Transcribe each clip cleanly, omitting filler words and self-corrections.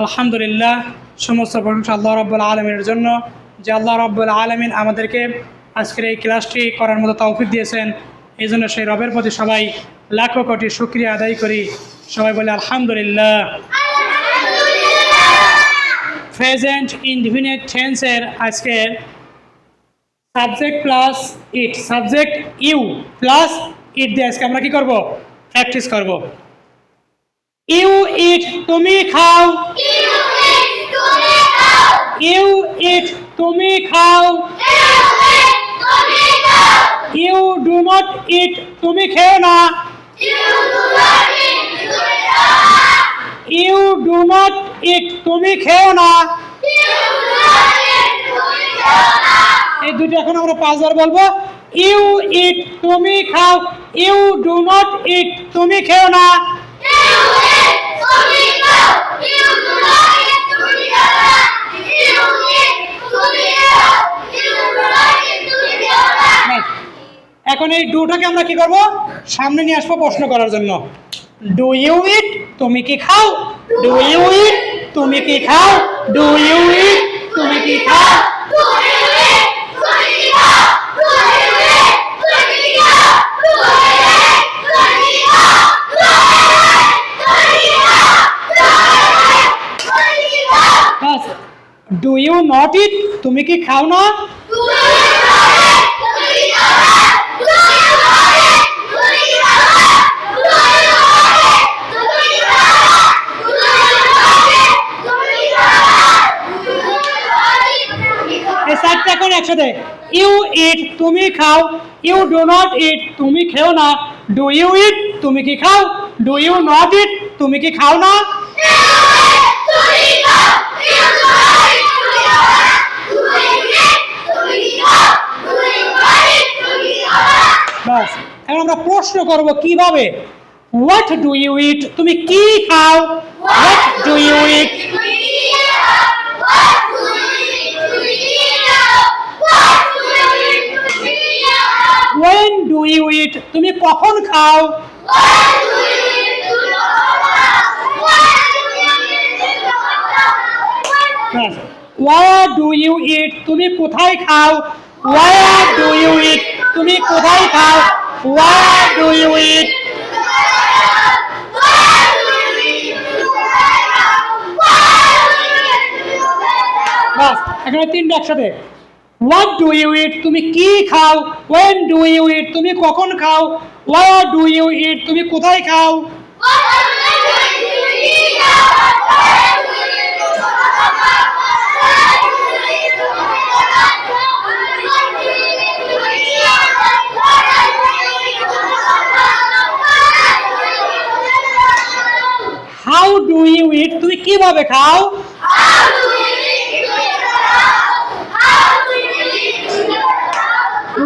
আলহামদুলিল্লাহ, সমস্ত প্রশংসা আল্লাহ রাব্বুল আলামিনের জন্য, যে আল্লাহ রাব্বুল আলামিন আমাদেরকে আজকের এই ক্লাসটি করার মতো তৌফিক দিয়েছেন। এই জন্য সেই রবের প্রতি সবাই লাখো কোটি শুকরিয়া আদায় করি। সবাই বলে আলহামদুলিল্লাহ। প্রেজেন্ট ইনডিফিনিট টেন্সের আজকের subject plus it, subject you plus it দিয়ে আজকে আমরা কি করব? প্র্যাকটিস করব। ইউ ইট, তুমি খাও। ইউ ইট, তুমি খাও। ইউ ডু নট ইট, তুমি খেও না। ইউ ডু নট ইট, তুমি খেও না। এই দুটো এখন আমরা 5 বার বলবো। ইউ ইট, তুমি খাও। ইউ ডু নট ইট, তুমি খেও না। এখন এই ডুটাকে আমরা কি করব? সামনে নিয়ে আসবো প্রশ্ন করার জন্য। ডু ইউ ইট, তুমি কি খাও? ডু ইউ ইট, তুমি কি খাও? ডু ইউ ইট, তুমি কি খাও? ডু ইউ নট ইট, তুমি কি খাও না? এখন একসাথে, ইউ ইট, তুমি খাও। ইউ ডু নট ইট, তুমি খেও না। ডু ইউ ইট, তুমি কি খাও? ডু ইউ নট ইট, তুমি কি খাও না? বাস, এখন আমরা প্রশ্ন করব কিভাবে। হোয়াট ডু ইউ ইট, তুমি কি খাও? What do you eat? When do you eat, তুমি কখন খাও? Where do you eat, তুমি কোথায় খাও? Where do you eat, তুমি কোথায় খাও? Where do you eat? বাস, এখানে তিনটা একসাথে। What do you eat, তুমি কি খাও? When do you eat, তুমি কখন খাও? Where do you eat, তুমি কোথায় খাও? How do you eat, তুমি কিভাবে খাও?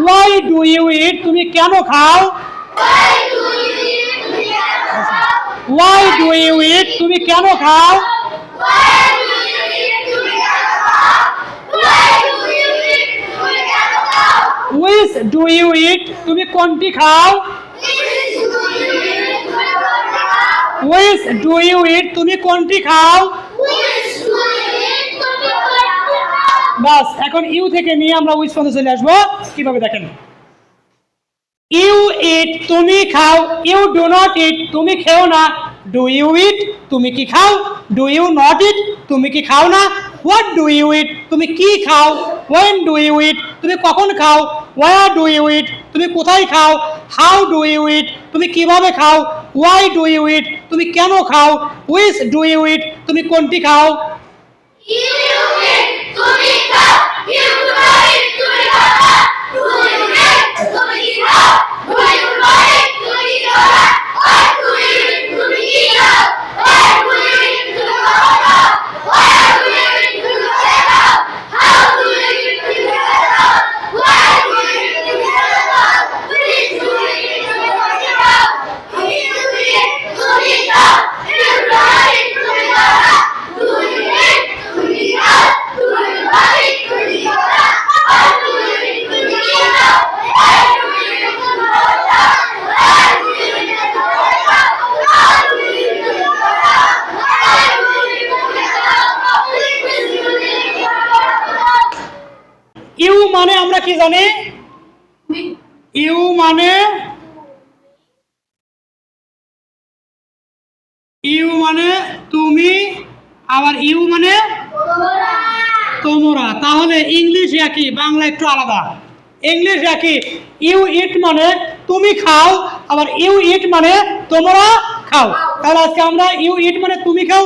Why do you eat, তুমি কেন খাও? Why do you eat, তুমি কেন খাও? Which do you eat, তুমি কোনটি খাও? Which do you eat, তুমি কোনটি খাও? বাস, এখন ইউ থেকে নিয়ে আমরা উইচ পর্যন্ত চলে আসবো। কিভাবে দেখেন, ইউ ইট, তুমি খাও। ইউ ডু নট ইট, তুমি খেও না। ডু ইউ ইট, তুমি কি খাও? ডু ইউ নট ইট, তুমি কি খাও না? হোয়াট ডু ইউ ইট, তুমি কি খাও? ওয়েন ডু ইউ ইট, তুমি কখন খাও? ওয়ার ডু ইউ ইট, তুমি কোথায় খাও? হাউ ডু ইউ ইট, তুমি কিভাবে খাও? ওয়াই ডু ইউ ইট, তুমি কেন খাও? উইচ ডু ইউ ইট, তুমি কোনটি খাও? কি জানি? ইউ মানে তুমি, আবার ইউ মানে তোমরা। তাহলে ইংলিশ একই, বাংলা একটু আলাদা। ইংলিশ একই, ইউ ইট মানে তুমি খাও, আবার ইউ ইট মানে তোমরা খাও। তাহলে আজকে আমরা ইউ ইট মানে তুমি খাও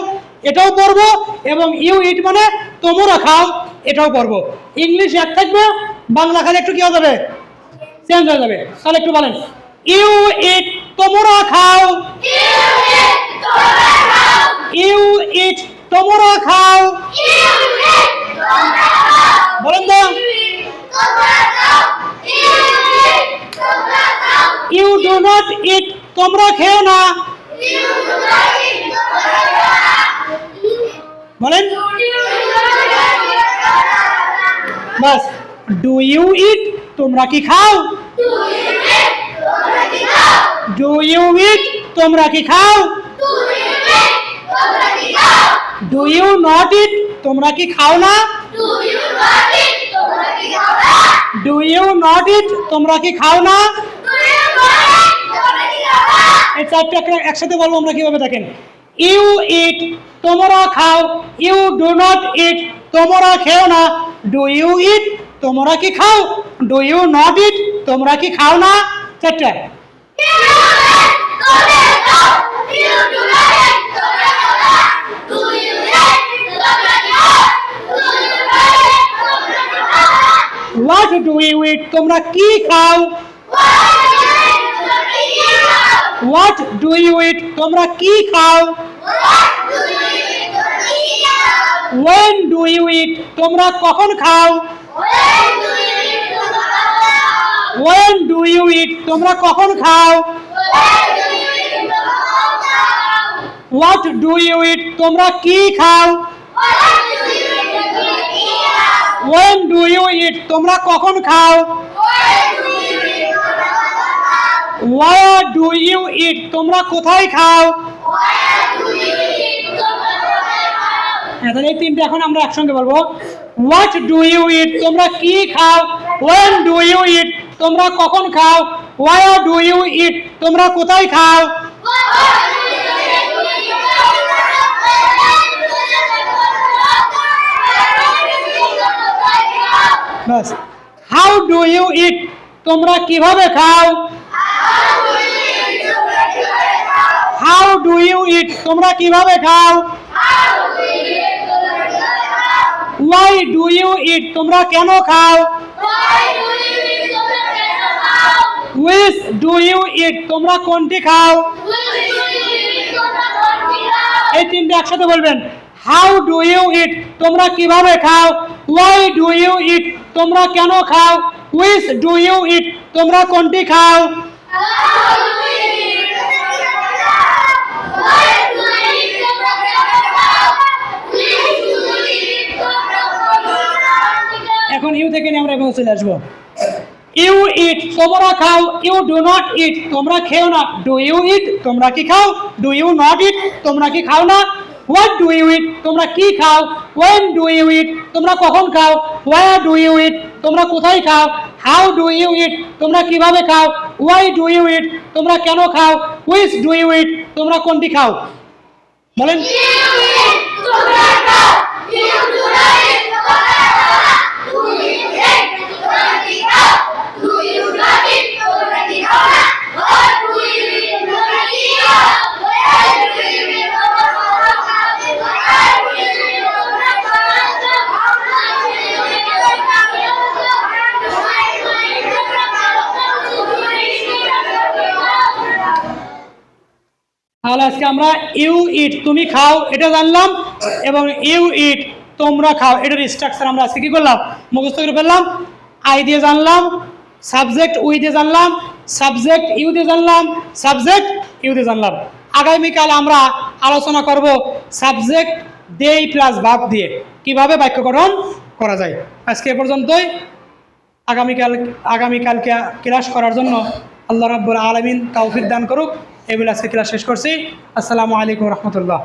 এটাও পড়বো, এবং ইউ ইট মানে তোমরা খাও এটাও পড়বো। ইংলিশ এক থাকবে, বাংলা খালি একটু কি হয়ে যাবে, চেঞ্জ হয়ে যাবে। তাহলে একটু বলেন, ইউ ইট তোমরা খাও, ইউ ইট তোমরা খাও। বলেন তো, ইউ ডু নট ইট তোমরা খেও না। বলেন, বাস। ডু ইউ ইট তোমরা কি খাও, ডু ইউ ইট তোমরা কি খাও, ডু ইউ নট ইট তোমরা কি খাও না, ডু ইউ নট ইট তোমরা কি খাও না। এই চারটে একসাথে বলবো আমরা কিভাবে, দেখেন। ইউ ইট তোমরা খাও, ইউ ডু নট ইট তোমরা খেও না, ডু ইউ ইট তোমরা কি খাও, ডু ইউ নট ইট তোমরা কি খাও না। চারটে। হোয়াট ডু ইউ ইট তোমরা কি খাও, হোয়াট ডু ইউ ইট তোমরা কি খাও, when do you eat তোমরা কখন খাও, when do you eat তোমরা কখন খাও, what do you eat তোমরা কি খাও, when do you eat তোমরা কখন খাও, where do you eat তোমরা কোথায় খাও। তাহলে এই তিনটে এখন আমরা একসঙ্গে বলবো। হোয়াট ডু ইউ ইট তোমরা কি খাও, when do you eat তোমরা কখন খাও, where do you eat তোমরা কোথায় খাও। বাস। হাউ ডু ইউ ইট তোমরা কিভাবে খাও, হাউ ডু ইউ ইট তোমরা কিভাবে খাও। Why do you eat তোমরা কেন খাও। Which do you eat তোমরা কোনটি খাও। এই তিনটে একসাথে বলবেন। How do you eat তোমরা কিভাবে খাও। Why do you eat তোমরা কেন খাও। Which do you eat তোমরা কোনটি খাও। এখন ইউ থেকে নিয়ে আমরা এখানে চলে আসবো। ইউ ইট তোমরা খাও, ইউ ডু নট ইট তোমরা খেও না। ডু ইউ ইট তোমরা কি খাও, ডু ইউ নট ইট তোমরা কি খাও না। হোয়াট ডু ইউ ইট তোমরা কি খাও। ওয়েন ডু ইউ ইট তোমরা কখন খাও। ওয়ার ডু ইউ ইট তোমরা কোথায় খাও। হাউ ডু ইউ ইট তোমরা কিভাবে খাও। ওয়াই ডু ইউ ইট তোমরা কেন খাও। হুইচ ডু ইউ ইট তোমরা কোনটি খাও। বলেন। তাহলে আজকে আমরা ইউ ইট তুমি খাও এটা জানলাম, এবং ইউ ইট তোমরা খাও এটার স্ট্রাকচার আমরা আজকে কি করলাম, মুখস্থ করে ফেললাম। আই দিয়ে জানলাম, সাবজেক্ট উই দিয়ে জানলাম, সাবজেক্ট ইউ দিয়ে জানলাম, সাবজেক্ট ইউ দিয়ে জানলাম। আগামীকাল আমরা আলোচনা করব সাবজেক্ট দেই প্লাস ভাব দিয়ে কিভাবে বাক্য গঠন করা যায়। আজকে এ পর্যন্তই। আগামীকালকে ক্লাস করার জন্য আল্লাহ রাব্বুল আলামিন তৌফিক দান করুক। এই বলে আজকে ক্লাস শেষ করছি। আসসালামু আলাইকুম রহমতুল্লাহ।